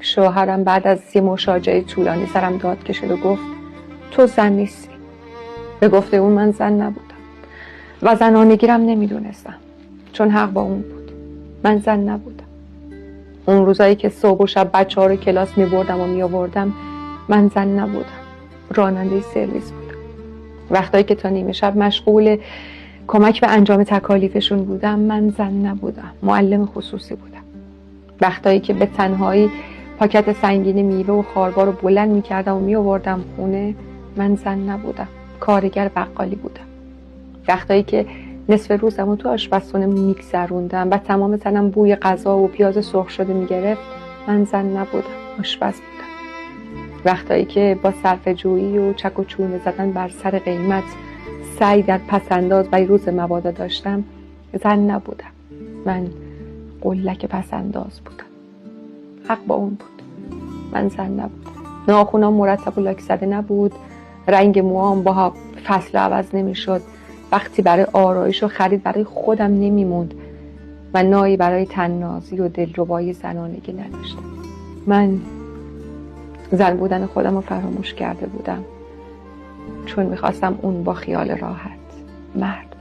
شوهرم بعد از یه مشاجره طولانی سرم داد کشید و گفت تو زن نیستی. به گفته اون من زن نبودم و زنانگیرم نمیدونستم، چون حق با اون بود. من زن نبودم. اون روزایی که صبح و شب بچه‌ها رو کلاس میبردم و میآوردم، من زن نبودم. راننده سرویس بودم. وقتایی که تا نیمه شب مشغول کمک به انجام تکالیفشون بودم، من زن نبودم. معلم خصوصی بودم. وقتایی که به تنهایی پاکت سنگین میوه و خاربار رو بلند میکردم و میآوردم خونه، من زن نبودم. کارگر بقالی بودم. وقتایی که نصف روزمو تو آشپزخونه میگذروندم و تمام تنم بوی غذا و پیاز سرخ شده میگرفت، من زن نبودم. آشپز بودم. وقتایی که با صرفه‌جویی و چک و چونه زدن بر سر قیمت سعی در پسنداز برای روز مبادا داشتم، زن نبودم. من قلک پسنداز بودم. حق با اون بود. من زن نبودم. ناخنام مرتب و لاک زده نبود. رنگ موام با فصل عوض نمیشد. وقتی برای آرایش و خرید برای خودم نمیموند و نایی برای طنازی و دلربایی زنانگی نداشتم. من زن بودن خودم رو فراموش کرده بودم، چون میخواستم اون با خیال راحت مرد